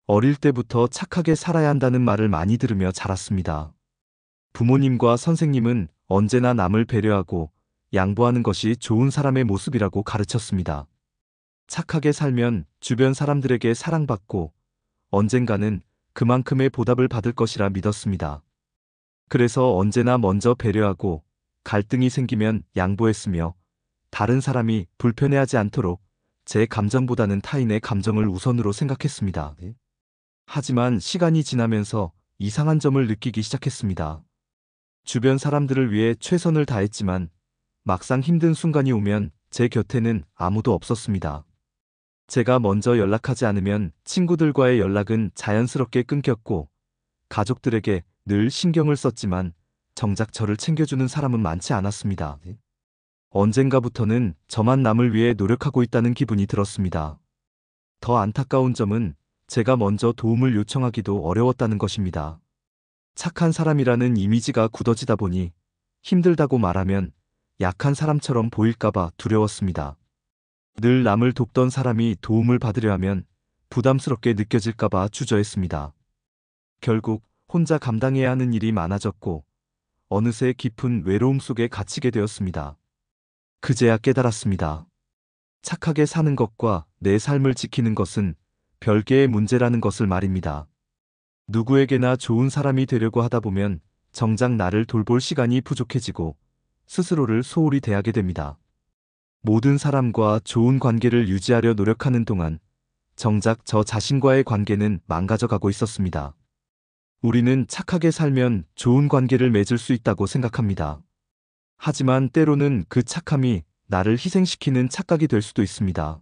어릴 때부터 착하게 살아야 한다는 말을 많이 들으며 자랐습니다. 부모님과 선생님은 언제나 남을 배려하고 양보하는 것이 좋은 사람의 모습이라고 가르쳤습니다. 착하게 살면 주변 사람들에게 사랑받고 언젠가는 그만큼의 보답을 받을 것이라 믿었습니다. 그래서 언제나 먼저 배려하고 갈등이 생기면 양보했으며 다른 사람이 불편해하지 않도록 제 감정보다는 타인의 감정을 우선으로 생각했습니다. 하지만 시간이 지나면서 이상한 점을 느끼기 시작했습니다. 주변 사람들을 위해 최선을 다했지만 막상 힘든 순간이 오면 제 곁에는 아무도 없었습니다. 제가 먼저 연락하지 않으면 친구들과의 연락은 자연스럽게 끊겼고 가족들에게 늘 신경을 썼지만 정작 저를 챙겨주는 사람은 많지 않았습니다. 언젠가부터는 저만 남을 위해 노력하고 있다는 기분이 들었습니다. 더 안타까운 점은 제가 먼저 도움을 요청하기도 어려웠다는 것입니다. 착한 사람이라는 이미지가 굳어지다 보니 힘들다고 말하면 약한 사람처럼 보일까봐 두려웠습니다. 늘 남을 돕던 사람이 도움을 받으려 하면 부담스럽게 느껴질까봐 주저했습니다. 결국 혼자 감당해야 하는 일이 많아졌고 어느새 깊은 외로움 속에 갇히게 되었습니다. 그제야 깨달았습니다. 착하게 사는 것과 내 삶을 지키는 것은 별개의 문제라는 것을 말입니다. 누구에게나 좋은 사람이 되려고 하다 보면 정작 나를 돌볼 시간이 부족해지고 스스로를 소홀히 대하게 됩니다. 모든 사람과 좋은 관계를 유지하려 노력하는 동안 정작 저 자신과의 관계는 망가져가고 있었습니다. 우리는 착하게 살면 좋은 관계를 맺을 수 있다고 생각합니다. 하지만 때로는 그 착함이 나를 희생시키는 착각이 될 수도 있습니다.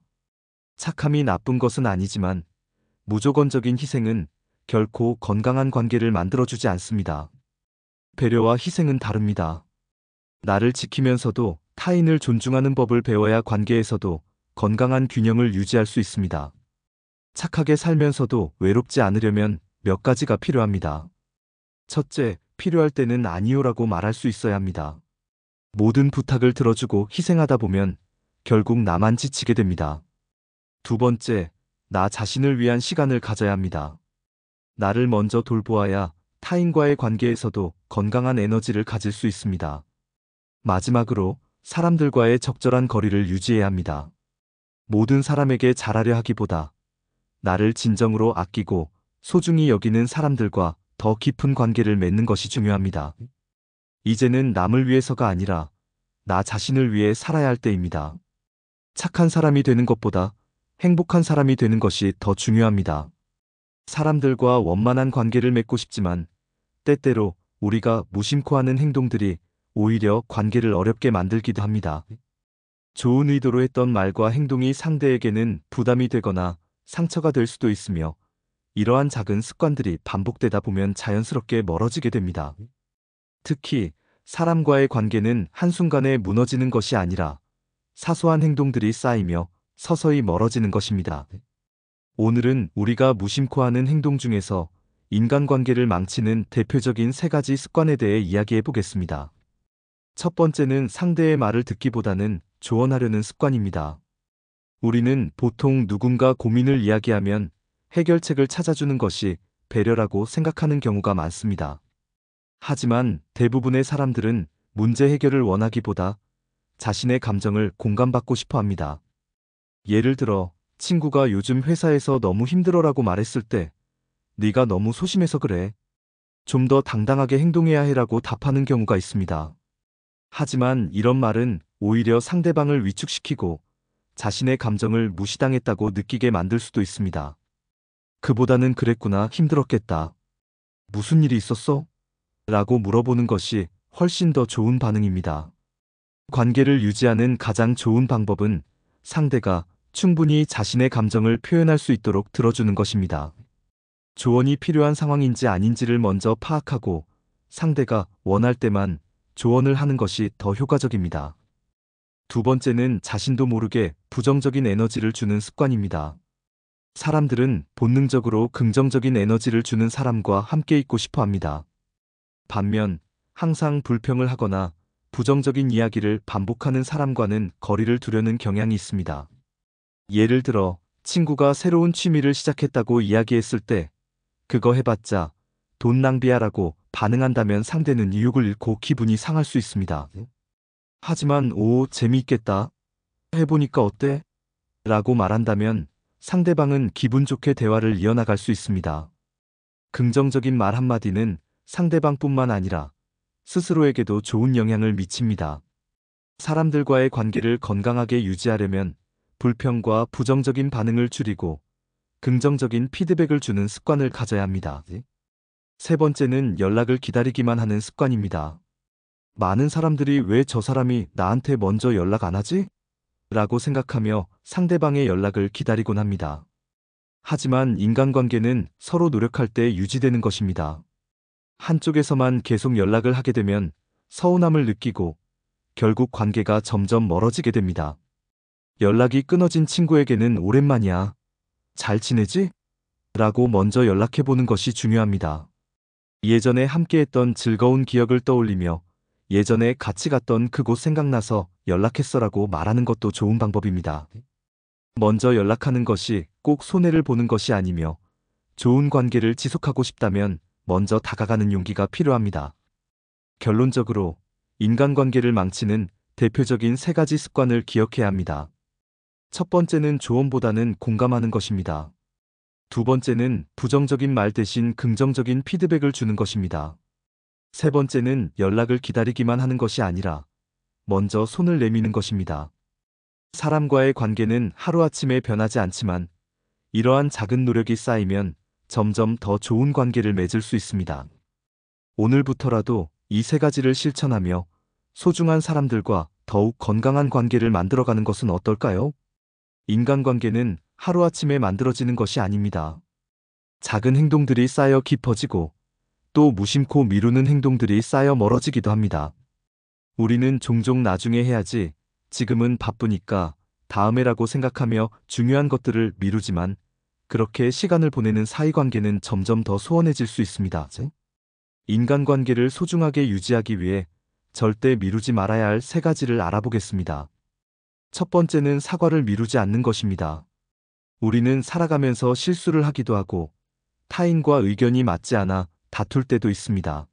착함이 나쁜 것은 아니지만 무조건적인 희생은 결코 건강한 관계를 만들어주지 않습니다. 배려와 희생은 다릅니다. 나를 지키면서도 타인을 존중하는 법을 배워야 관계에서도 건강한 균형을 유지할 수 있습니다. 착하게 살면서도 외롭지 않으려면 몇 가지가 필요합니다. 첫째, 필요할 때는 아니요라고 말할 수 있어야 합니다. 모든 부탁을 들어주고 희생하다 보면 결국 나만 지치게 됩니다. 두 번째, 나 자신을 위한 시간을 가져야 합니다. 나를 먼저 돌보아야 타인과의 관계에서도 건강한 에너지를 가질 수 있습니다. 마지막으로 사람들과의 적절한 거리를 유지해야 합니다. 모든 사람에게 잘하려 하기보다 나를 진정으로 아끼고 소중히 여기는 사람들과 더 깊은 관계를 맺는 것이 중요합니다. 이제는 남을 위해서가 아니라 나 자신을 위해 살아야 할 때입니다. 착한 사람이 되는 것보다 행복한 사람이 되는 것이 더 중요합니다. 사람들과 원만한 관계를 맺고 싶지만 때때로 우리가 무심코 하는 행동들이 오히려 관계를 어렵게 만들기도 합니다. 좋은 의도로 했던 말과 행동이 상대에게는 부담이 되거나 상처가 될 수도 있으며 이러한 작은 습관들이 반복되다 보면 자연스럽게 멀어지게 됩니다. 특히 사람과의 관계는 한순간에 무너지는 것이 아니라 사소한 행동들이 쌓이며 서서히 멀어지는 것입니다. 오늘은 우리가 무심코 하는 행동 중에서 인간관계를 망치는 대표적인 3가지 습관에 대해 이야기해 보겠습니다. 첫 번째는 상대의 말을 듣기보다는 조언하려는 습관입니다. 우리는 보통 누군가 고민을 이야기하면 해결책을 찾아주는 것이 배려라고 생각하는 경우가 많습니다. 하지만 대부분의 사람들은 문제 해결을 원하기보다 자신의 감정을 공감받고 싶어 합니다. 예를 들어 친구가 요즘 회사에서 너무 힘들어라고 말했을 때 네가 너무 소심해서 그래. 좀 더 당당하게 행동해야 해라고 답하는 경우가 있습니다. 하지만 이런 말은 오히려 상대방을 위축시키고 자신의 감정을 무시당했다고 느끼게 만들 수도 있습니다. 그보다는 그랬구나, 힘들었겠다. 무슨 일이 있었어? 라고 물어보는 것이 훨씬 더 좋은 반응입니다. 관계를 유지하는 가장 좋은 방법은 상대가 충분히 자신의 감정을 표현할 수 있도록 들어주는 것입니다. 조언이 필요한 상황인지 아닌지를 먼저 파악하고 상대가 원할 때만 조언을 하는 것이 더 효과적입니다. 두 번째는 자신도 모르게 부정적인 에너지를 주는 습관입니다. 사람들은 본능적으로 긍정적인 에너지를 주는 사람과 함께 있고 싶어 합니다. 반면 항상 불평을 하거나 부정적인 이야기를 반복하는 사람과는 거리를 두려는 경향이 있습니다. 예를 들어 친구가 새로운 취미를 시작했다고 이야기했을 때 그거 해봤자 돈 낭비야라고 반응한다면 상대는 의욕을 잃고 기분이 상할 수 있습니다. 하지만 오, 재미있겠다. 해보니까 어때? 라고 말한다면 상대방은 기분 좋게 대화를 이어나갈 수 있습니다. 긍정적인 말 한마디는 상대방뿐만 아니라 스스로에게도 좋은 영향을 미칩니다. 사람들과의 관계를 건강하게 유지하려면 불평과 부정적인 반응을 줄이고 긍정적인 피드백을 주는 습관을 가져야 합니다. 세 번째는 연락을 기다리기만 하는 습관입니다. 많은 사람들이 왜 저 사람이 나한테 먼저 연락 안 하지? 라고 생각하며 상대방의 연락을 기다리곤 합니다. 하지만 인간관계는 서로 노력할 때 유지되는 것입니다. 한쪽에서만 계속 연락을 하게 되면 서운함을 느끼고 결국 관계가 점점 멀어지게 됩니다. 연락이 끊어진 친구에게는 오랜만이야. 잘 지내지? 라고 먼저 연락해보는 것이 중요합니다. 예전에 함께했던 즐거운 기억을 떠올리며 예전에 같이 갔던 그곳 생각나서 연락했어라고 말하는 것도 좋은 방법입니다. 먼저 연락하는 것이 꼭 손해를 보는 것이 아니며 좋은 관계를 지속하고 싶다면 먼저 다가가는 용기가 필요합니다. 결론적으로 인간관계를 망치는 대표적인 세 가지 습관을 기억해야 합니다. 첫 번째는 조언보다는 공감하는 것입니다. 두 번째는 부정적인 말 대신 긍정적인 피드백을 주는 것입니다. 세 번째는 연락을 기다리기만 하는 것이 아니라 먼저 손을 내미는 것입니다. 사람과의 관계는 하루아침에 변하지 않지만 이러한 작은 노력이 쌓이면 점점 더 좋은 관계를 맺을 수 있습니다. 오늘부터라도 이 세 가지를 실천하며 소중한 사람들과 더욱 건강한 관계를 만들어가는 것은 어떨까요? 인간관계는 하루아침에 만들어지는 것이 아닙니다. 작은 행동들이 쌓여 깊어지고 또 무심코 미루는 행동들이 쌓여 멀어지기도 합니다. 우리는 종종 나중에 해야지, 지금은 바쁘니까 다음에라고 생각하며 중요한 것들을 미루지만 그렇게 시간을 보내는 사이관계는 점점 더 소원해질 수 있습니다. 인간관계를 소중하게 유지하기 위해 절대 미루지 말아야 할 세 가지를 알아보겠습니다. 첫 번째는 사과를 미루지 않는 것입니다. 우리는 살아가면서 실수를 하기도 하고 타인과 의견이 맞지 않아 다툴 때도 있습니다.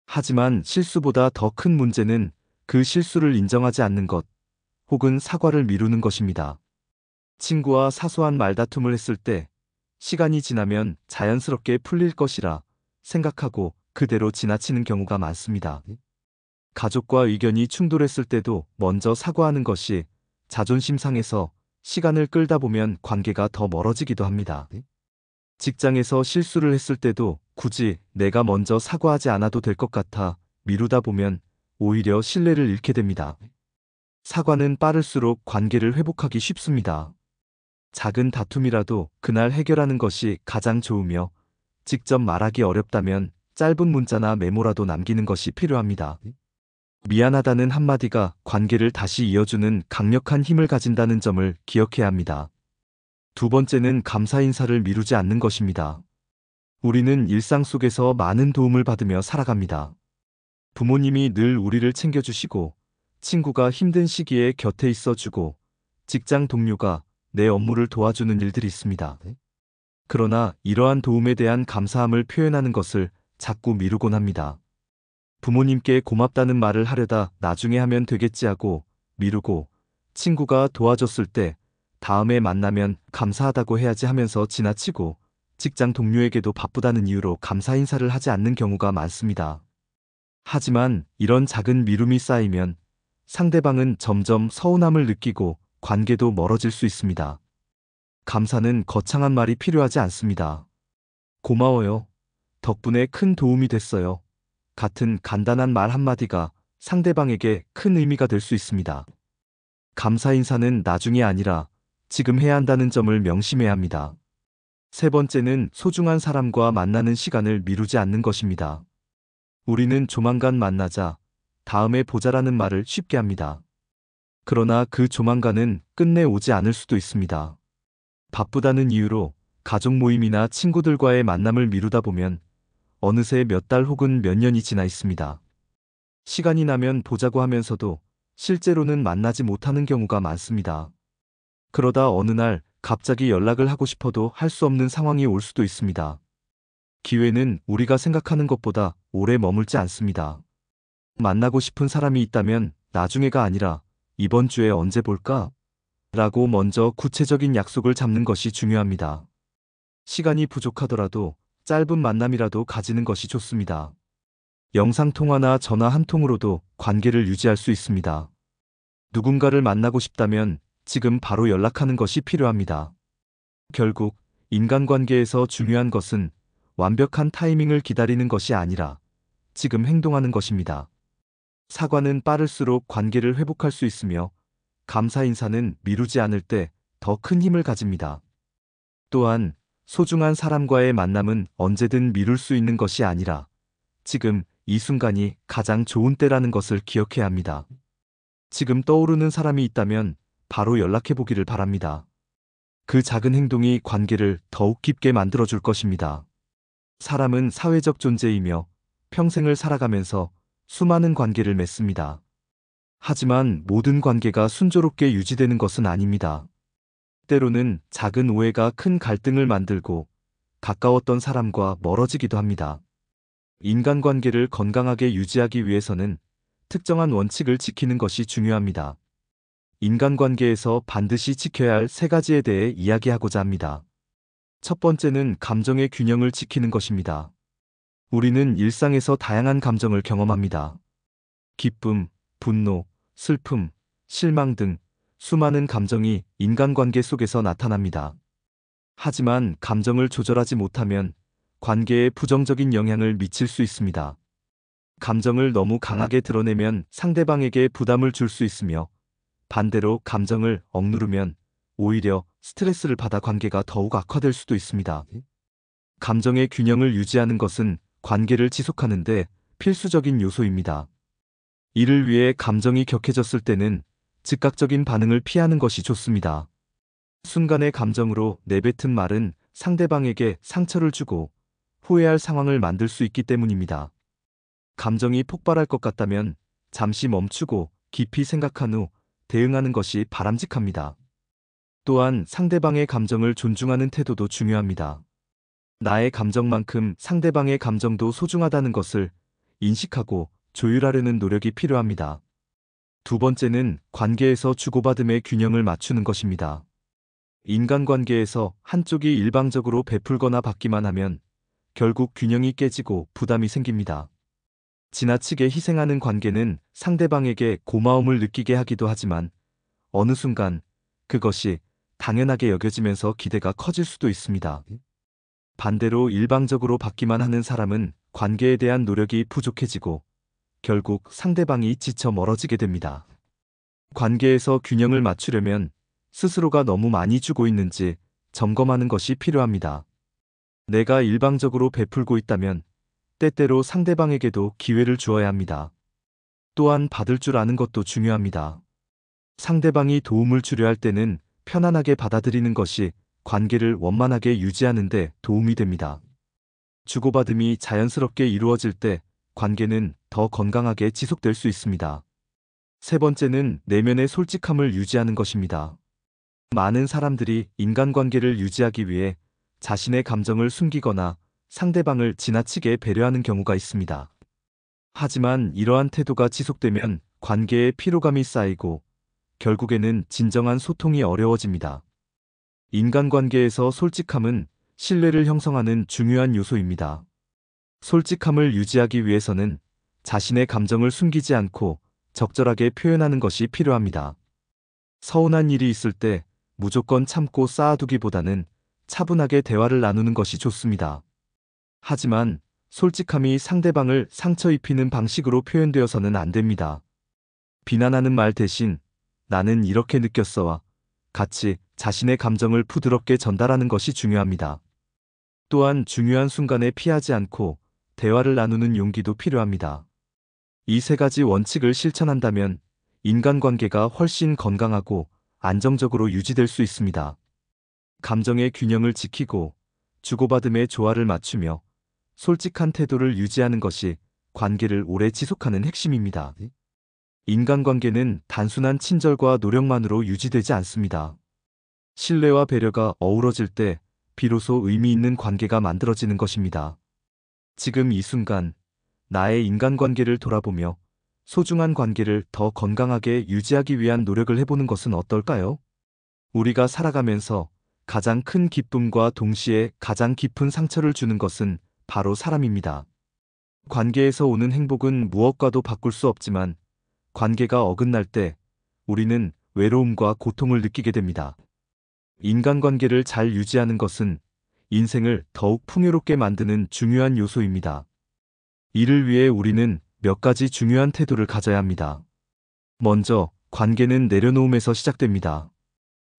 하지만 실수보다 더 큰 문제는 그 실수를 인정하지 않는 것, 혹은 사과를 미루는 것입니다. 친구와 사소한 말다툼을 했을 때 시간이 지나면 자연스럽게 풀릴 것이라 생각하고 그대로 지나치는 경우가 많습니다. 가족과 의견이 충돌했을 때도 먼저 사과하는 것이 자존심 상해서 시간을 끌다 보면 관계가 더 멀어지기도 합니다. 직장에서 실수를 했을 때도 굳이 내가 먼저 사과하지 않아도 될 것 같아 미루다 보면 오히려 신뢰를 잃게 됩니다. 사과는 빠를수록 관계를 회복하기 쉽습니다. 작은 다툼이라도 그날 해결하는 것이 가장 좋으며 직접 말하기 어렵다면 짧은 문자나 메모라도 남기는 것이 필요합니다. 미안하다는 한마디가 관계를 다시 이어주는 강력한 힘을 가진다는 점을 기억해야 합니다. 두 번째는 감사 인사를 미루지 않는 것입니다. 우리는 일상 속에서 많은 도움을 받으며 살아갑니다. 부모님이 늘 우리를 챙겨주시고, 친구가 힘든 시기에 곁에 있어주고, 직장 동료가 내 업무를 도와주는 일들이 있습니다. 그러나 이러한 도움에 대한 감사함을 표현하는 것을 자꾸 미루곤 합니다. 부모님께 고맙다는 말을 하려다 나중에 하면 되겠지 하고 미루고, 친구가 도와줬을 때 다음에 만나면 감사하다고 해야지 하면서 지나치고, 직장 동료에게도 바쁘다는 이유로 감사 인사를 하지 않는 경우가 많습니다. 하지만 이런 작은 미움이 쌓이면 상대방은 점점 서운함을 느끼고 관계도 멀어질 수 있습니다. 감사는 거창한 말이 필요하지 않습니다. 고마워요. 덕분에 큰 도움이 됐어요. 같은 간단한 말 한마디가 상대방에게 큰 의미가 될 수 있습니다. 감사 인사는 나중이 아니라 지금 해야 한다는 점을 명심해야 합니다. 세 번째는 소중한 사람과 만나는 시간을 미루지 않는 것입니다. 우리는 조만간 만나자, 다음에 보자라는 말을 쉽게 합니다. 그러나 그 조만간은 끝내 오지 않을 수도 있습니다. 바쁘다는 이유로 가족 모임이나 친구들과의 만남을 미루다 보면 어느새 몇 달 혹은 몇 년이 지나 있습니다. 시간이 나면 보자고 하면서도 실제로는 만나지 못하는 경우가 많습니다. 그러다 어느 날 갑자기 연락을 하고 싶어도 할 수 없는 상황이 올 수도 있습니다. 기회는 우리가 생각하는 것보다 오래 머물지 않습니다. 만나고 싶은 사람이 있다면 나중에가 아니라 이번 주에 언제 볼까? 라고 먼저 구체적인 약속을 잡는 것이 중요합니다. 시간이 부족하더라도 짧은 만남이라도 가지는 것이 좋습니다. 영상통화나 전화 한 통으로도 관계를 유지할 수 있습니다. 누군가를 만나고 싶다면 지금 바로 연락하는 것이 필요합니다. 결국 인간관계에서 중요한 것은 완벽한 타이밍을 기다리는 것이 아니라 지금 행동하는 것입니다. 사과는 빠를수록 관계를 회복할 수 있으며 감사 인사는 미루지 않을 때 더 큰 힘을 가집니다. 또한 소중한 사람과의 만남은 언제든 미룰 수 있는 것이 아니라 지금 이 순간이 가장 좋은 때라는 것을 기억해야 합니다. 지금 떠오르는 사람이 있다면 바로 연락해 보기를 바랍니다. 그 작은 행동이 관계를 더욱 깊게 만들어줄 것입니다. 사람은 사회적 존재이며 평생을 살아가면서 수많은 관계를 맺습니다. 하지만 모든 관계가 순조롭게 유지되는 것은 아닙니다. 때로는 작은 오해가 큰 갈등을 만들고 가까웠던 사람과 멀어지기도 합니다. 인간관계를 건강하게 유지하기 위해서는 특정한 원칙을 지키는 것이 중요합니다. 인간관계에서 반드시 지켜야 할 3가지에 대해 이야기하고자 합니다. 첫 번째는 감정의 균형을 지키는 것입니다. 우리는 일상에서 다양한 감정을 경험합니다. 기쁨, 분노, 슬픔, 실망 등 수많은 감정이 인간관계 속에서 나타납니다. 하지만 감정을 조절하지 못하면 관계에 부정적인 영향을 미칠 수 있습니다. 감정을 너무 강하게 드러내면 상대방에게 부담을 줄 수 있으며 반대로 감정을 억누르면 오히려 스트레스를 받아 관계가 더욱 악화될 수도 있습니다. 감정의 균형을 유지하는 것은 관계를 지속하는 데 필수적인 요소입니다. 이를 위해 감정이 격해졌을 때는 즉각적인 반응을 피하는 것이 좋습니다. 순간의 감정으로 내뱉은 말은 상대방에게 상처를 주고 후회할 상황을 만들 수 있기 때문입니다. 감정이 폭발할 것 같다면 잠시 멈추고 깊이 생각한 후 대응하는 것이 바람직합니다. 또한 상대방의 감정을 존중하는 태도도 중요합니다. 나의 감정만큼 상대방의 감정도 소중하다는 것을 인식하고 조율하려는 노력이 필요합니다. 두 번째는 관계에서 주고받음의 균형을 맞추는 것입니다. 인간관계에서 한쪽이 일방적으로 베풀거나 받기만 하면 결국 균형이 깨지고 부담이 생깁니다. 지나치게 희생하는 관계는 상대방에게 고마움을 느끼게 하기도 하지만 어느 순간 그것이 당연하게 여겨지면서 기대가 커질 수도 있습니다. 반대로 일방적으로 받기만 하는 사람은 관계에 대한 노력이 부족해지고 결국 상대방이 지쳐 멀어지게 됩니다. 관계에서 균형을 맞추려면 스스로가 너무 많이 주고 있는지 점검하는 것이 필요합니다. 내가 일방적으로 베풀고 있다면 때때로 상대방에게도 기회를 주어야 합니다. 또한 받을 줄 아는 것도 중요합니다. 상대방이 도움을 주려 할 때는 편안하게 받아들이는 것이 관계를 원만하게 유지하는 데 도움이 됩니다. 주고받음이 자연스럽게 이루어질 때 관계는 더 건강하게 지속될 수 있습니다. 세 번째는 내면의 솔직함을 유지하는 것입니다. 많은 사람들이 인간관계를 유지하기 위해 자신의 감정을 숨기거나 상대방을 지나치게 배려하는 경우가 있습니다. 하지만 이러한 태도가 지속되면 관계에 피로감이 쌓이고 결국에는 진정한 소통이 어려워집니다. 인간관계에서 솔직함은 신뢰를 형성하는 중요한 요소입니다. 솔직함을 유지하기 위해서는 자신의 감정을 숨기지 않고 적절하게 표현하는 것이 필요합니다. 서운한 일이 있을 때 무조건 참고 쌓아두기보다는 차분하게 대화를 나누는 것이 좋습니다. 하지만 솔직함이 상대방을 상처 입히는 방식으로 표현되어서는 안 됩니다. 비난하는 말 대신 나는 이렇게 느꼈어와 같이 자신의 감정을 부드럽게 전달하는 것이 중요합니다. 또한 중요한 순간에 피하지 않고 대화를 나누는 용기도 필요합니다. 이 3가지 원칙을 실천한다면 인간관계가 훨씬 건강하고 안정적으로 유지될 수 있습니다. 감정의 균형을 지키고 주고받음의 조화를 맞추며 솔직한 태도를 유지하는 것이 관계를 오래 지속하는 핵심입니다. 인간관계는 단순한 친절과 노력만으로 유지되지 않습니다. 신뢰와 배려가 어우러질 때 비로소 의미 있는 관계가 만들어지는 것입니다. 지금 이 순간 나의 인간관계를 돌아보며 소중한 관계를 더 건강하게 유지하기 위한 노력을 해보는 것은 어떨까요? 우리가 살아가면서 가장 큰 기쁨과 동시에 가장 깊은 상처를 주는 것은 바로 사람입니다. 관계에서 오는 행복은 무엇과도 바꿀 수 없지만 관계가 어긋날 때 우리는 외로움과 고통을 느끼게 됩니다. 인간관계를 잘 유지하는 것은 인생을 더욱 풍요롭게 만드는 중요한 요소입니다. 이를 위해 우리는 몇 가지 중요한 태도를 가져야 합니다. 먼저, 관계는 내려놓음에서 시작됩니다.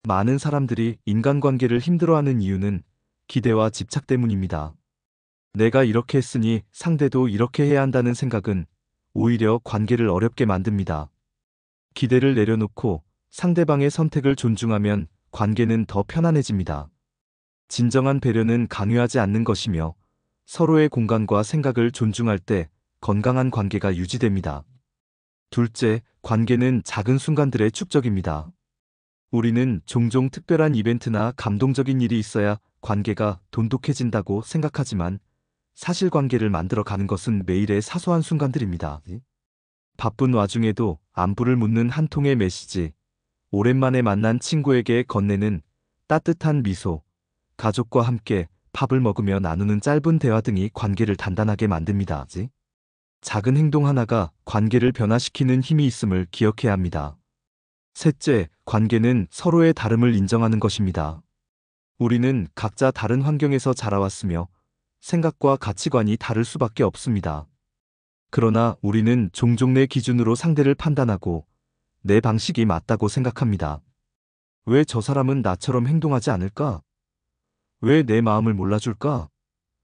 많은 사람들이 인간관계를 힘들어하는 이유는 기대와 집착 때문입니다. 내가 이렇게 했으니 상대도 이렇게 해야 한다는 생각은 오히려 관계를 어렵게 만듭니다. 기대를 내려놓고 상대방의 선택을 존중하면 관계는 더 편안해집니다. 진정한 배려는 강요하지 않는 것이며 서로의 공간과 생각을 존중할 때 건강한 관계가 유지됩니다. 둘째, 관계는 작은 순간들의 축적입니다. 우리는 종종 특별한 이벤트나 감동적인 일이 있어야 관계가 돈독해진다고 생각하지만 사실관계를 만들어 가는 것은 매일의 사소한 순간들입니다. 바쁜 와중에도 안부를 묻는 한 통의 메시지, 오랜만에 만난 친구에게 건네는 따뜻한 미소, 가족과 함께 밥을 먹으며 나누는 짧은 대화 등이 관계를 단단하게 만듭니다. 작은 행동 하나가 관계를 변화시키는 힘이 있음을 기억해야 합니다. 셋째, 관계는 서로의 다름을 인정하는 것입니다. 우리는 각자 다른 환경에서 자라왔으며 생각과 가치관이 다를 수밖에 없습니다. 그러나 우리는 종종 내 기준으로 상대를 판단하고 내 방식이 맞다고 생각합니다. 왜 저 사람은 나처럼 행동하지 않을까? 왜 내 마음을 몰라줄까?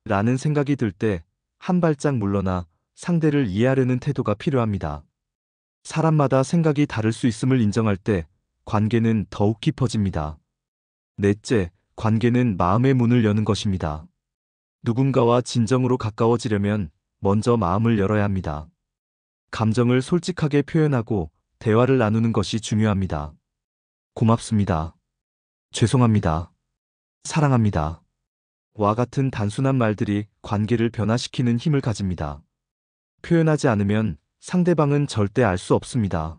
라는 생각이 들 때 한 발짝 물러나 상대를 이해하려는 태도가 필요합니다. 사람마다 생각이 다를 수 있음을 인정할 때 관계는 더욱 깊어집니다. 넷째, 관계는 마음의 문을 여는 것입니다. 누군가와 진정으로 가까워지려면 먼저 마음을 열어야 합니다. 감정을 솔직하게 표현하고 대화를 나누는 것이 중요합니다. 고맙습니다. 죄송합니다. 사랑합니다. 와 같은 단순한 말들이 관계를 변화시키는 힘을 가집니다. 표현하지 않으면 상대방은 절대 알 수 없습니다.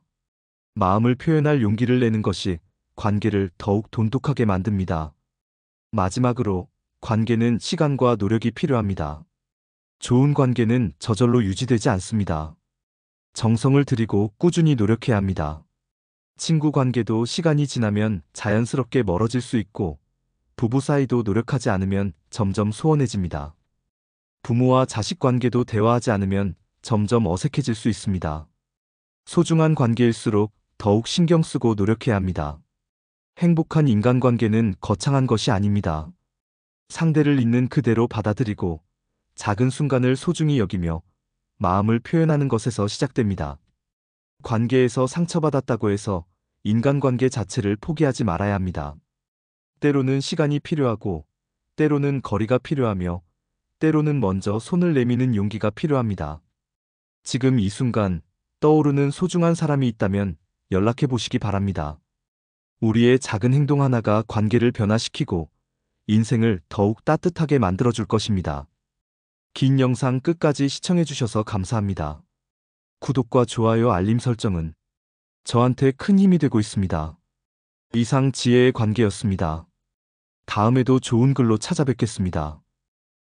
마음을 표현할 용기를 내는 것이 관계를 더욱 돈독하게 만듭니다. 마지막으로, 관계는 시간과 노력이 필요합니다. 좋은 관계는 저절로 유지되지 않습니다. 정성을 들이고 꾸준히 노력해야 합니다. 친구 관계도 시간이 지나면 자연스럽게 멀어질 수 있고, 부부 사이도 노력하지 않으면 점점 소원해집니다. 부모와 자식 관계도 대화하지 않으면 점점 어색해질 수 있습니다. 소중한 관계일수록 더욱 신경 쓰고 노력해야 합니다. 행복한 인간관계는 거창한 것이 아닙니다. 상대를 있는 그대로 받아들이고 작은 순간을 소중히 여기며 마음을 표현하는 것에서 시작됩니다. 관계에서 상처받았다고 해서 인간관계 자체를 포기하지 말아야 합니다. 때로는 시간이 필요하고, 때로는 거리가 필요하며, 때로는 먼저 손을 내미는 용기가 필요합니다. 지금 이 순간 떠오르는 소중한 사람이 있다면 연락해 보시기 바랍니다. 우리의 작은 행동 하나가 관계를 변화시키고 인생을 더욱 따뜻하게 만들어줄 것입니다. 긴 영상 끝까지 시청해주셔서 감사합니다. 구독과 좋아요 알림 설정은 저한테 큰 힘이 되고 있습니다. 이상 지혜의 관계였습니다. 다음에도 좋은 글로 찾아뵙겠습니다.